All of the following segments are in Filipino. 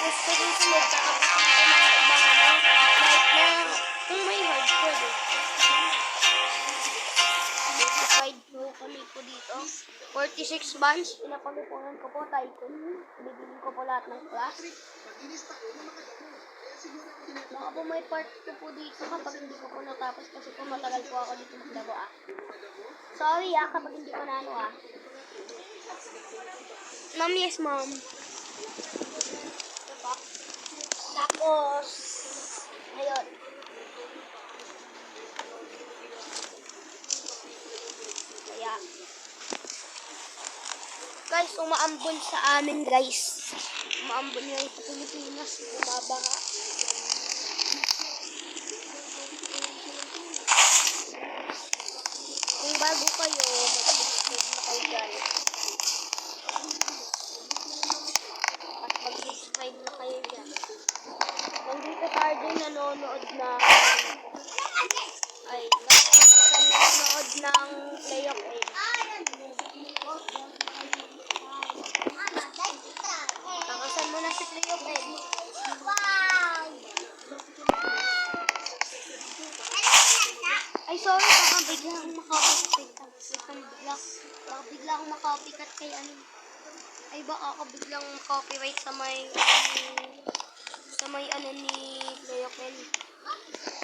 sa susunod, kakapasin ko mga ibang like na kung may hard pwede. Notified po kami po dito. 46 bands. Pinapalupunan ko po. Tycoon. Bibilin ko po lahat ng class. Baka po may part ko po dito kapag hindi ko po natapos kasi po matagal po ako dito maglaro Sorry kapag hindi ko na Ma'am, yes ma'am. Diba? Tapos, ayun. Kaya, guys, umaambon sa amin guys. Umaambon ngayon sa Pilipinas. Umabaha. Kung bago kayo, mag-subscribe na kayo dyan. At mag-subscribe na kayo dyan. Nandito tayo din nanonood na nanonood ng Play of Eight. Nakasan mo na si Play of Eight. Wow! Ay, sorry, baka bigla akong makapikat kay ano. Ay, baka ako biglang copyright sa may ano ni Leokel.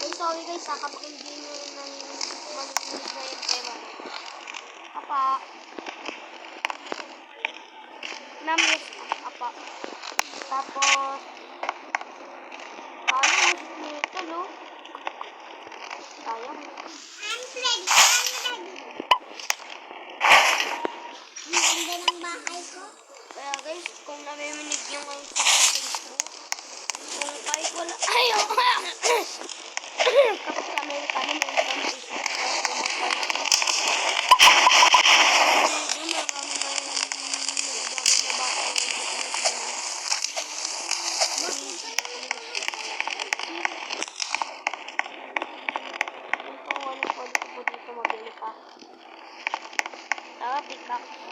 Ay, sorry guys, kapag hindi nyo nang mag-inig na yung tema. Apa. Namis, apa. Tapos, sayang, nito, no? Sayang. I'm ready. Ang ganda ng bahay ko. Kaya guys, kung namiminig yung sa Facebook, kung kahit wala, ayaw, kapag sa Amerikano, may isang Facebook,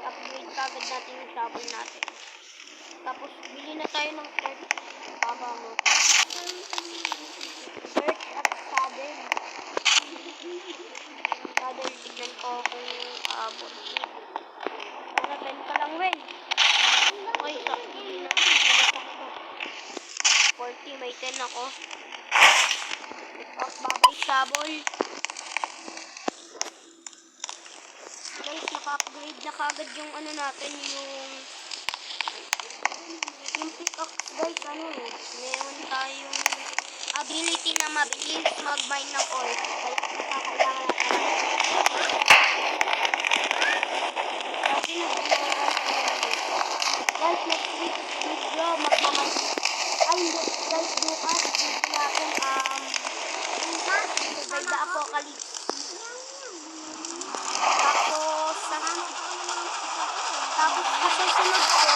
upgrade kagad natin yung shovel natin. Tapos, bili na tayo ng search. Tama mo. Search at saddle. Saddle, tignan ko kung aabot. Sana 10 ka lang, Wen. Okay, sakto. 40, may 10 ako. Tapos, babay shovel. Guys, naka-upgrade na kagad yung ano natin, yung pickaxe guys, meron tayong ability na mabilis mag-mine ng ore. Kaya kailangan natin. Guys, next week video, magmamine. Ay, guys, bukas, video natin, Survive the Apocalypse. Tapos sa susunod ko,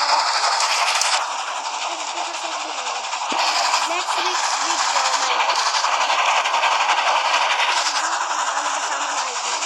next week's video, kasama na idea.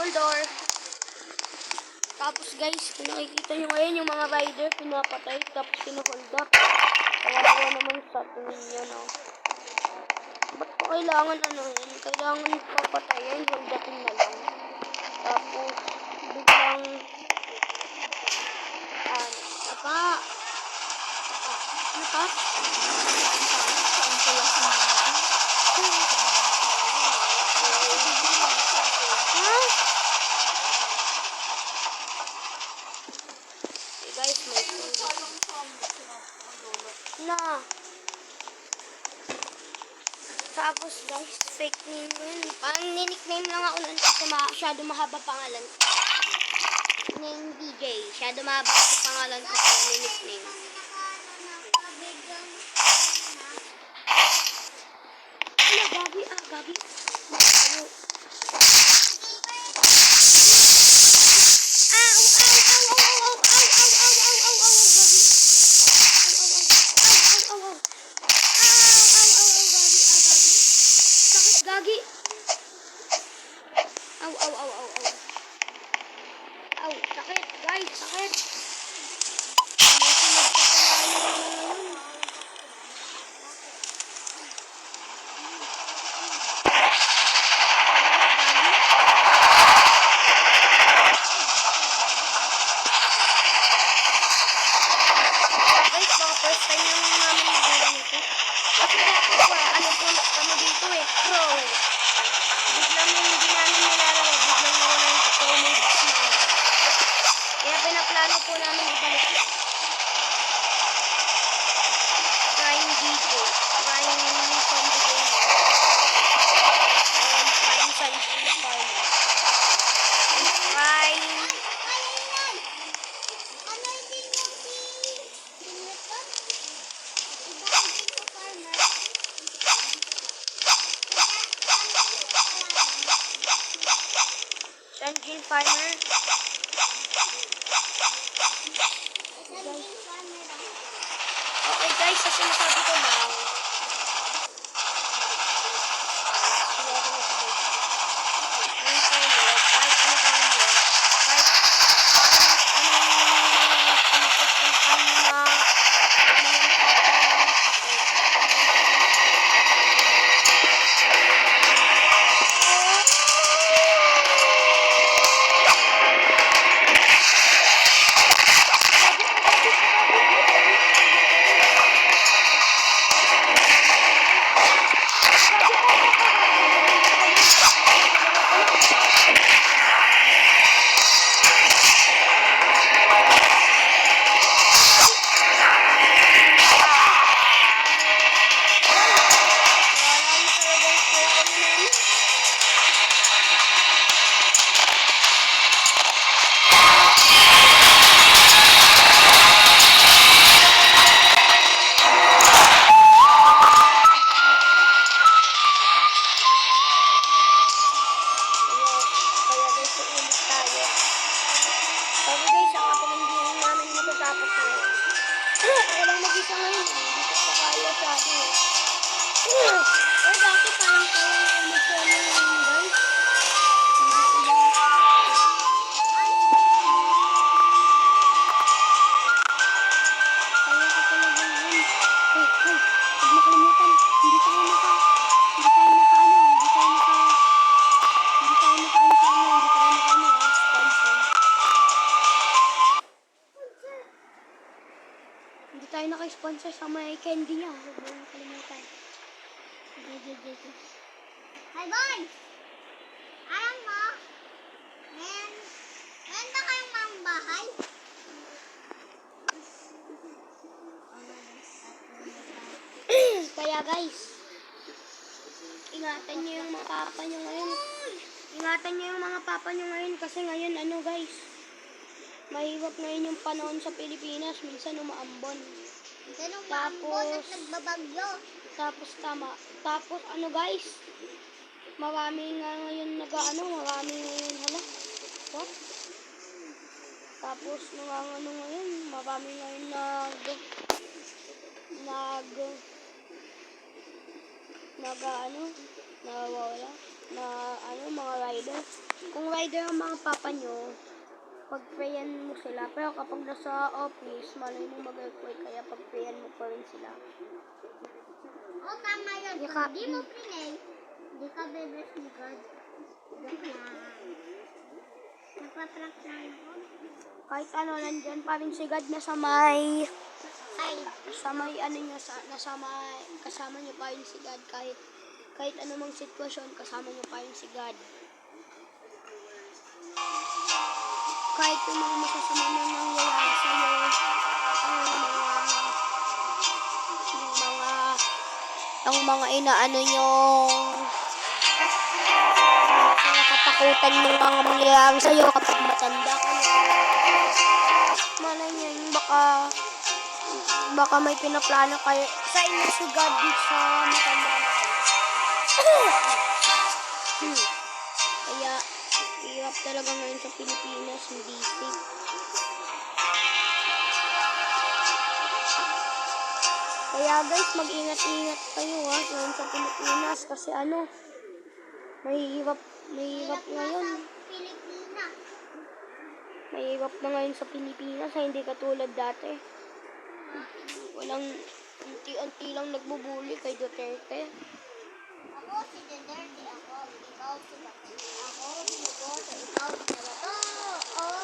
Door. Tapos guys, kung nakikita nyo ngayon yung mga rider, pinapatay, tapos pinuhold up. Kawawa naman sa tingin nyo, no? Ba't ko kailangan kailangan papatayin, hold upin na lang. Tapos, biglang, apa? na. Tapos guys, fake name yun. Parang nickname lang ako nun kasi masyado mahaba pangalan. Name DJ. Masyado mahaba sa pangalan ko kaya nickname. Ano, Gabi? Ah, Gabi. Ano? Gagi. Aw, aw, aw, aw, aw. Aw, sakit, guys, sakit. Guys, mga first time yung namin nagawa nito. Kasi ano po kami dito pro. Biglang yung hindi namin nilalaro, biglang nawala yung pro moves na. Kaya pinaplano po namin ibalik. Prime DJ, Prime Zombie Gamer. Ayan, Prime Zombie Farmer. And Prime... Sunshine Farmer. Okay guys, sa sinasabi ko lang. Hindi tayo naka-sponsor sa may candy niya. Huwag mo nakalimutan. Hi, boy! Alam mo, meron ba kayong mga bahay? Kaya guys, ingatan niyo yung mga papa niyo ngayon. Ingatan niyo yung mga papa niyo ngayon kasi ngayon ano guys, mahirap ngayon yung panahon sa Pilipinas, minsan umaambon. Ganun maambon at nagbabagyo. Tapos tapos ano guys, marami nga ngayon marami ngayon what? Tapos ngayon, marami ngayon nawawala mga rider. Kung rider ang mga papa nyo, pag-prayan mo sila. Pero kapag nasa office, malay mo mag-earthquake, kaya pag-prayan mo pa rin sila. Tama yun. Kung di mo pinay, di ka bebes ni God. Joke lang. Nagpaprank lang ako. Kahit ano, nandyan pa rin si God na sa may kasama niyo pa rin si God. Kahit anumang sitwasyon, kasama niyo pa rin si God. Kahit yung mga masasama na nangyayari sa'yo, mga ang mga inaano yung nakatakutan ng mga mangyayari sa'yo kapag matanda ka na. Malay niya yun, baka may pinaplano kayo sa inyo si God sa matanda na kayo. Kaya, hirap talaga ngayon sa Pilipinas, hindi safe. Kaya guys, mag-ingat-ingat kayo ngayon sa Pilipinas kasi mahirap ngayon. Pilipinas. Mahirap na ngayon sa Pilipinas, hindi katulad dati. Walang unti-unti lang nagbubuli kay Duterte. Ako si Duterte, ikaw si Bato. Ako si Bato, ikaw si Bato. Oh!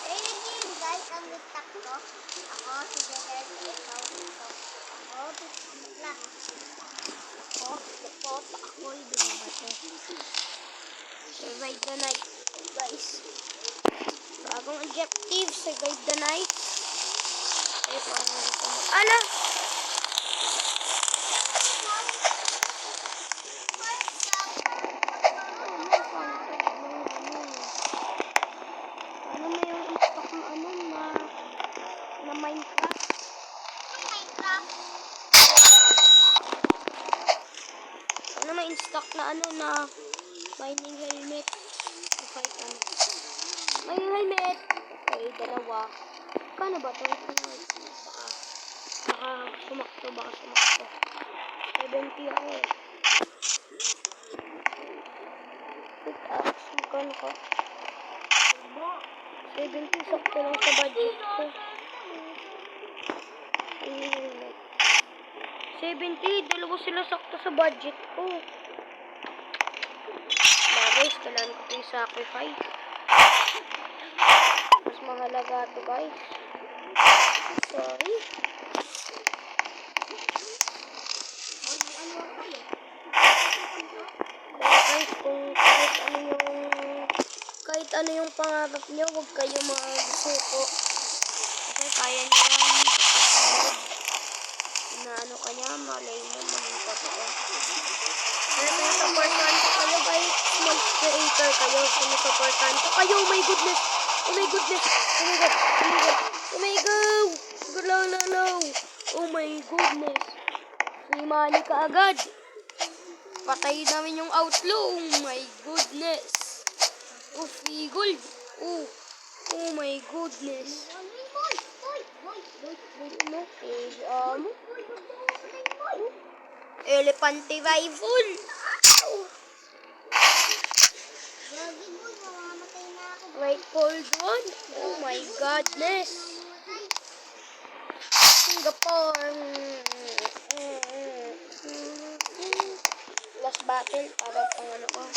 Ayun guys, ang litak ko. Ako si Duterte, ikaw si Bato. Ako si Bakla. Ako'y binabato. Survive the night, guys. Bagong objective, survive the night. Ay, parang ala! Ano may yung stock na Minecraft? Minecraft. Ano may stock na na mining helmet? Kahit ano. May helmet! Okay, dalawa. Paano ba ito? Baka sumakto. 70 ako eh. Pickaxe, magkano ka? 70, sakto lang sa budget ko. 70, dalawa sila sakto sa budget ko. Guys, kailangan ko yung sacrifice. Mas mahalaga ito guys. Sorry. Guys, kung kahit ano yung pangarap nyo, huwag kayo magsuko. Kasi kaya nyo yan. Na ano kanya, malay mo maging totoo. Kaya supportan ko kayo guys. Small creator kayo. Supportan ko kayo. Oh my goodness. Oh my goodness. Oh my god. Oh my god. Oh my goodness. Free money ka agad. Patay namin yung outlaw. Oh my goodness. Oh, free gold. Oh my goodness. Elepante rifle. Right, cold one. Oh my goodness. Singapore. Last battle para pang ano ko.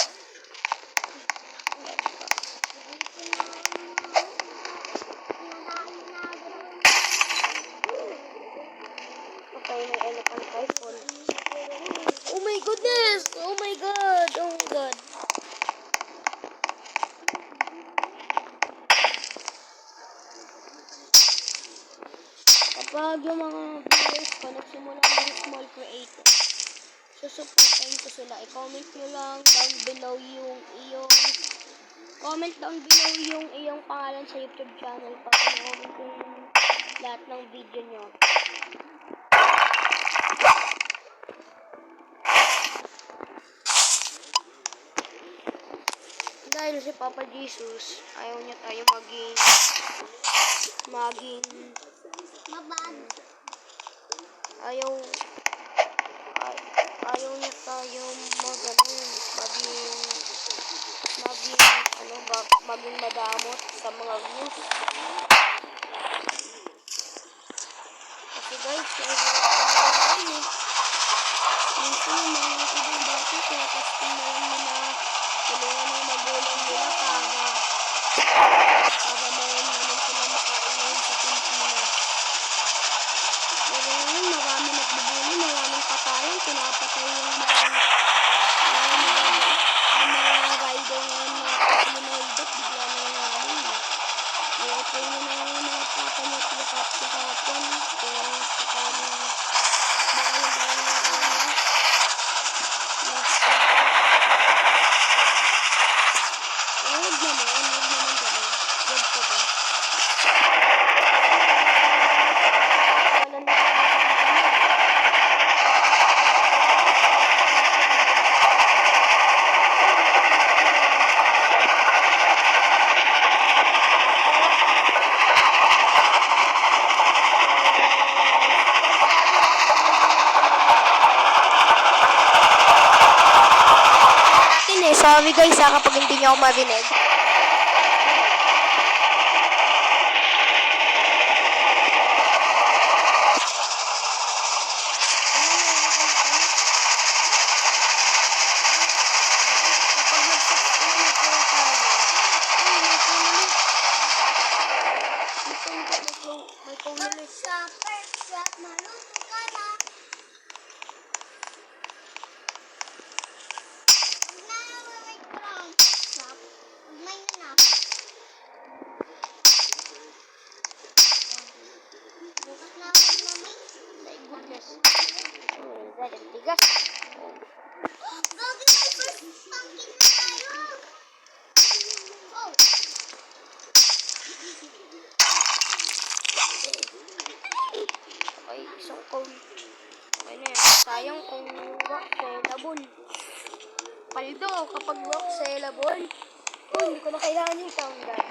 Okay, may elephant rifle. Oh my goodness! Oh my god! Oh my god! Kapag yung mga viewers ko nagsimula ng small creator, susuportahin ko sila. I-comment nyo lang down below yung iyong pangalan sa YouTube channel para panoorin ko yung lahat ng video nyo. Dahil si Papa Jesus, ayaw niya tayo maging Mabad. ayaw niya tayo maging madamot sa mga views. Kasi guys, minsan yung mga ibang bata kaya kasi naman nila tulungan ng magulang nila para meron naman sila makain ngayon sa Pilipinas. Pero ngayon marami nagbubuli, maraming patayan, pinapatay yung mga rider ngayon na kapilinuhidat, bigla na yung namin. Kaya ito yung mga papa niya pinakapon kung sakaling Sorry guys kapag hindi niyo ako marinig. Shopper, shop, maluto ka na. Huwag na naman may crown. Shop, huwag may nanakot. Bukas na ako namin. My goodness. Ang tigas. Gagi may first pumpkin na tayo. Oh. Okay, isang cone. Okay na yan. Sayang kung rock sellable. Paldo kapag rock sellable. Oh, hindi ko na kailangan yung sound guard.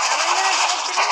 Tama na, diretso na.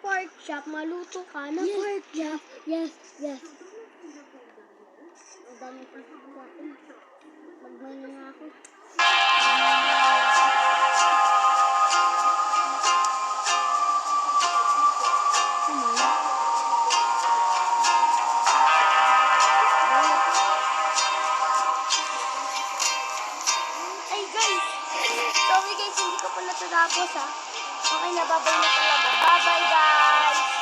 Pork chop, maluto ka na pork chop. Yes, yes. Ang dami pa sa akin. Magmay na nga ako. Ay guys! Sorry guys, hindi ko pa natapos ha. Okay na, babay na talaga. Bye-bye guys!